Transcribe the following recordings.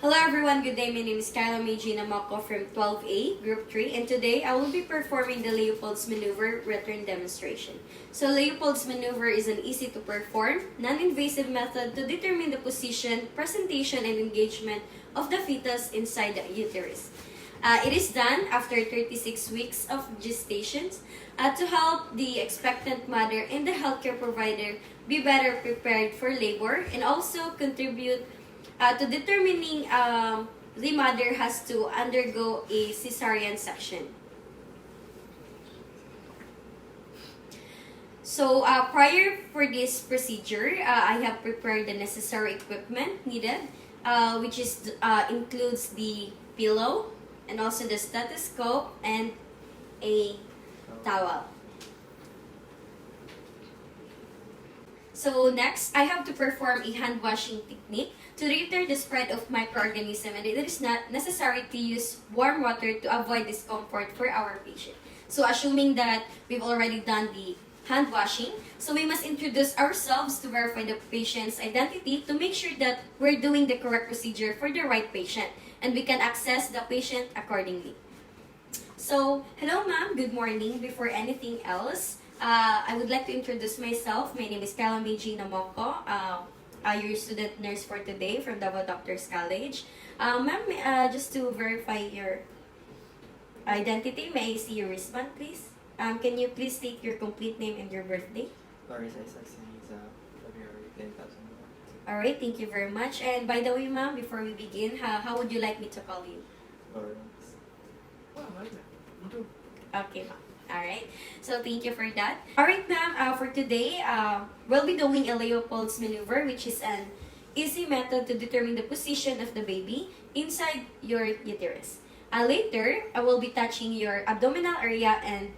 Hello everyone, good day. My name is Kyla Meiji Namako from 12A, Group 3, and today I will be performing the Leopolds maneuver return demonstration. So Leopolds maneuver is an easy to perform, non-invasive method to determine the position, presentation, and engagement of the fetus inside the uterus. It is done after 36 weeks of gestation to help the expectant mother and the healthcare provider be better prepared for labor and also contribute to determining the mother has to undergo a cesarean section. So prior for this procedure, I have prepared the necessary equipment needed, which is includes the pillow and also the stethoscope and a towel. So next, I have to perform a hand washing technique to deter the spread of microorganisms, and it is not necessary to use warm water to avoid discomfort for our patient. So assuming that we've already done the hand washing, so we must introduce ourselves to verify the patient's identity to make sure that we're doing the correct procedure for the right patient, and we can access the patient accordingly. So, hello ma'am, good morning. Before anything else, I would like to introduce myself. My name is Kyla Meiji Namoko. Your student nurse for today from Davao Doctors College. Ma'am, just to verify your identity, may I see your wristband, please? Can you please state your complete name and your birthday? Lawrence Isaac Siniza, February 10,001. Alright, thank you very much. And by the way, ma'am, before we begin, how would you like me to call you? Lawrence. Wow, ito. Okay, ma'am. Alright, so thank you for that. Alright, ma'am, for today, we'll be doing a Leopolds maneuver, which is an easy method to determine the position of the baby inside your uterus. Later, I will be touching your abdominal area and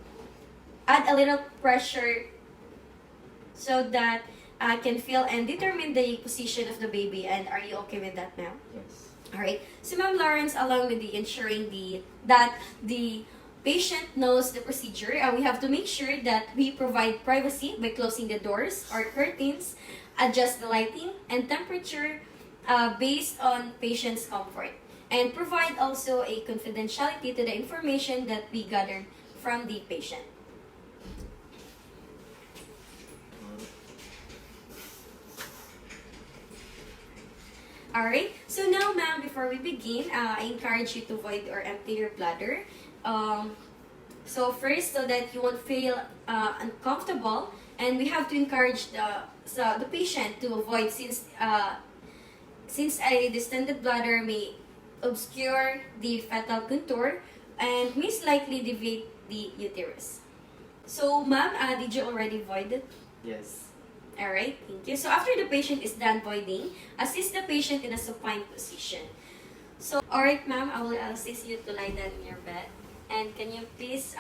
add a little pressure so that I can feel and determine the position of the baby. And are you okay with that, ma'am? Yes. Alright, so Ma'am Lawrence, along with the ensuring that the patient knows the procedure, we have to make sure that we provide privacy by closing the doors or curtains, adjust the lighting and temperature based on patient's comfort, and provide also a confidentiality to the information that we gathered from the patient. Alright, so now ma'am, before we begin, I encourage you to void or empty your bladder. So first, so that you won't feel uncomfortable, and we have to encourage the patient to avoid, since a distended bladder may obscure the fetal contour and may slightly deviate the uterus. So ma'am, did you already void it? Yes. Alright, thank you. So after the patient is done voiding, assist the patient in a supine position. So, alright ma'am, I will assist you to lie down in your bed. And can you please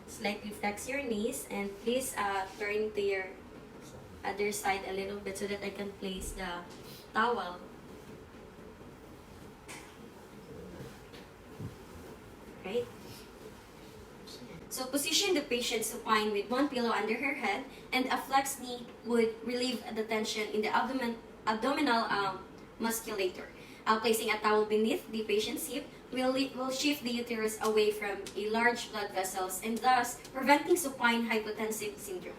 slightly flex your knees and please turn to your other side a little bit so that I can place the towel. Right? So position the patient supine with one pillow under her head, and a flexed knee would relieve the tension in the abdominal musculature. Placing a towel beneath the patient's hip will shift the uterus away from a large blood vessels and thus preventing supine hypotensive syndrome.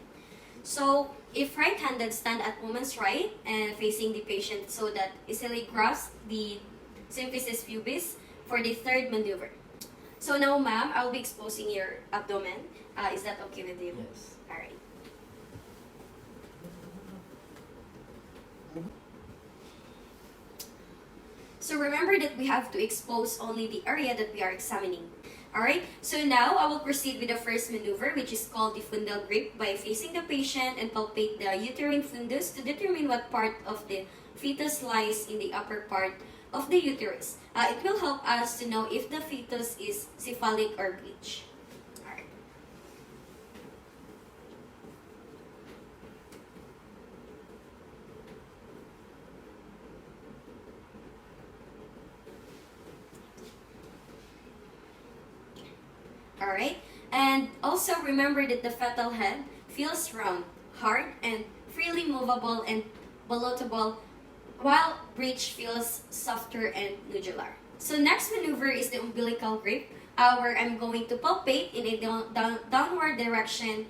So if right-handed, stand at woman's right and facing the patient so that easily grasp the symphysis pubis for the third maneuver. So now, ma'am, I'll be exposing your abdomen. Is that okay with you? Yes. Alright. So remember that we have to expose only the area that we are examining. Alright, so now I will proceed with the first maneuver, which is called the fundal grip, by facing the patient and palpate the uterine fundus to determine what part of the fetus lies in the upper part of the uterus. It will help us to know if the fetus is cephalic or breech. Alright. Alright, and also remember that the fetal head feels round, hard, and freely movable and ballotable while breech feels softer and nodular. So next maneuver is the umbilical grip, where I'm going to palpate in a downward direction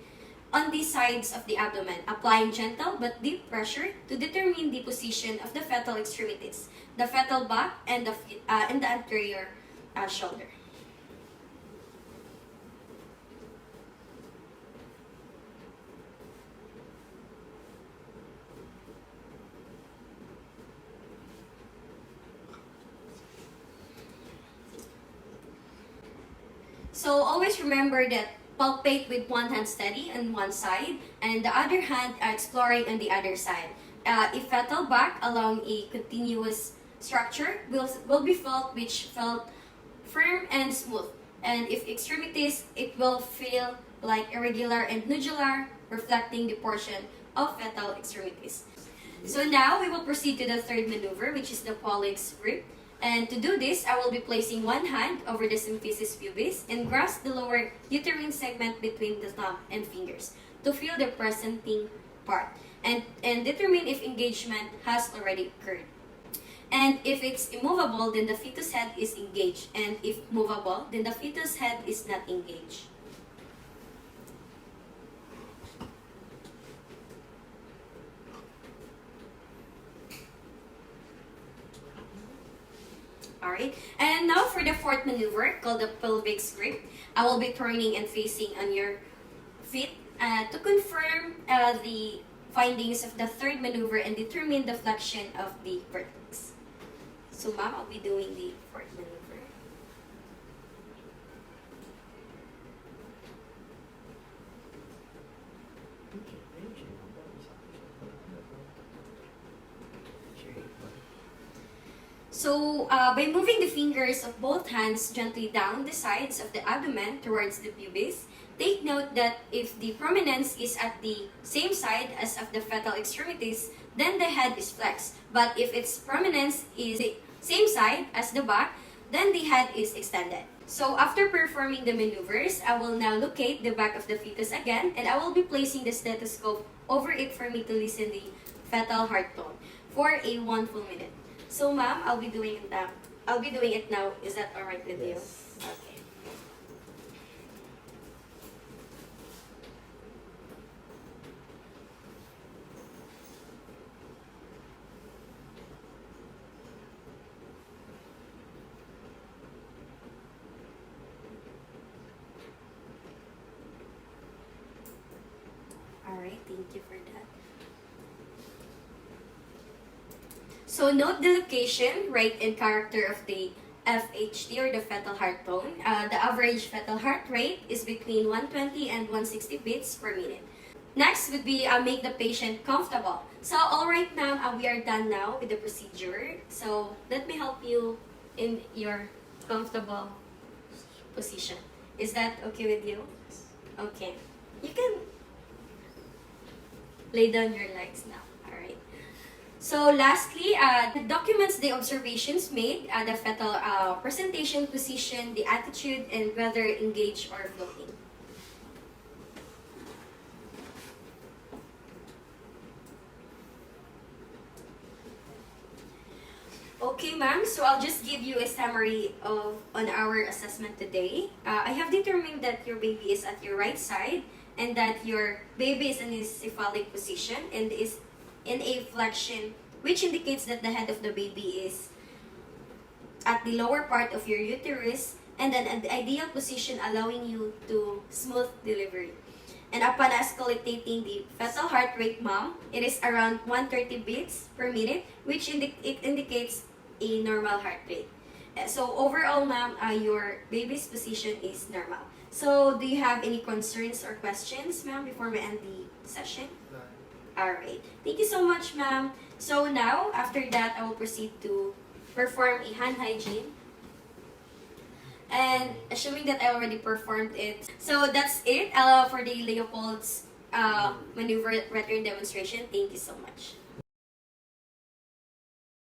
on the sides of the abdomen, applying gentle but deep pressure to determine the position of the fetal extremities, the fetal back, and the anterior shoulder. So always remember that palpate with one hand steady on one side and the other hand exploring on the other side. If fetal back along a continuous structure will be felt, which felt firm and smooth. And if extremities, it will feel like irregular and nodular, reflecting the portion of fetal extremities. So now we will proceed to the third maneuver, which is the pollex grip. And to do this, I will be placing one hand over the symphysis pubis and grasp the lower uterine segment between the thumb and fingers to feel the presenting part and determine if engagement has already occurred. And if it's immovable, then the fetus head is engaged. And if movable, then the fetus head is not engaged. Alright, and now for the fourth maneuver called the pelvic grip. I will be turning and facing on your feet to confirm the findings of the third maneuver and determine the flexion of the vertex. So ma'am, I'll be doing the fourth maneuver. So, by moving the fingers of both hands gently down the sides of the abdomen towards the pubis, take note that if the prominence is at the same side as of the fetal extremities, then the head is flexed. But if its prominence is the same side as the back, then the head is extended. So, after performing the maneuvers, I will now locate the back of the fetus again, and I will be placing the stethoscope over it for me to listen the fetal heart tone for a 1 full minute. So, ma'am, I'll be doing it now. Is that alright with you? Okay. Alright, thank you for that. So note the location, rate, and character of the FHT or the fetal heart tone. The average fetal heart rate is between 120 and 160 beats per minute. Next would be make the patient comfortable. So alright ma'am, we are done now with the procedure. So let me help you in your comfortable position. Is that okay with you? Okay. You can lay down your legs now. Alright. So lastly, documents the observations made, the fetal presentation position, the attitude, and whether engaged or floating. Okay, ma'am. So I'll just give you a summary on our assessment today. I have determined that your baby is at your right side and that your baby is in a cephalic position and is in a flexion, which indicates that the head of the baby is at the lower part of your uterus and then an ideal position allowing you to smooth delivery. And upon escalating the fetal heart rate, ma'am, it is around 130 beats per minute, which indicates a normal heart rate. So overall, ma'am, your baby's position is normal. So do you have any concerns or questions, ma'am, before we end the session? Alright. Thank you so much, ma'am. So now, after that, I will proceed to perform a hand hygiene. And assuming that I already performed it. So that's it for the Leopolds maneuver return demonstration. Thank you so much.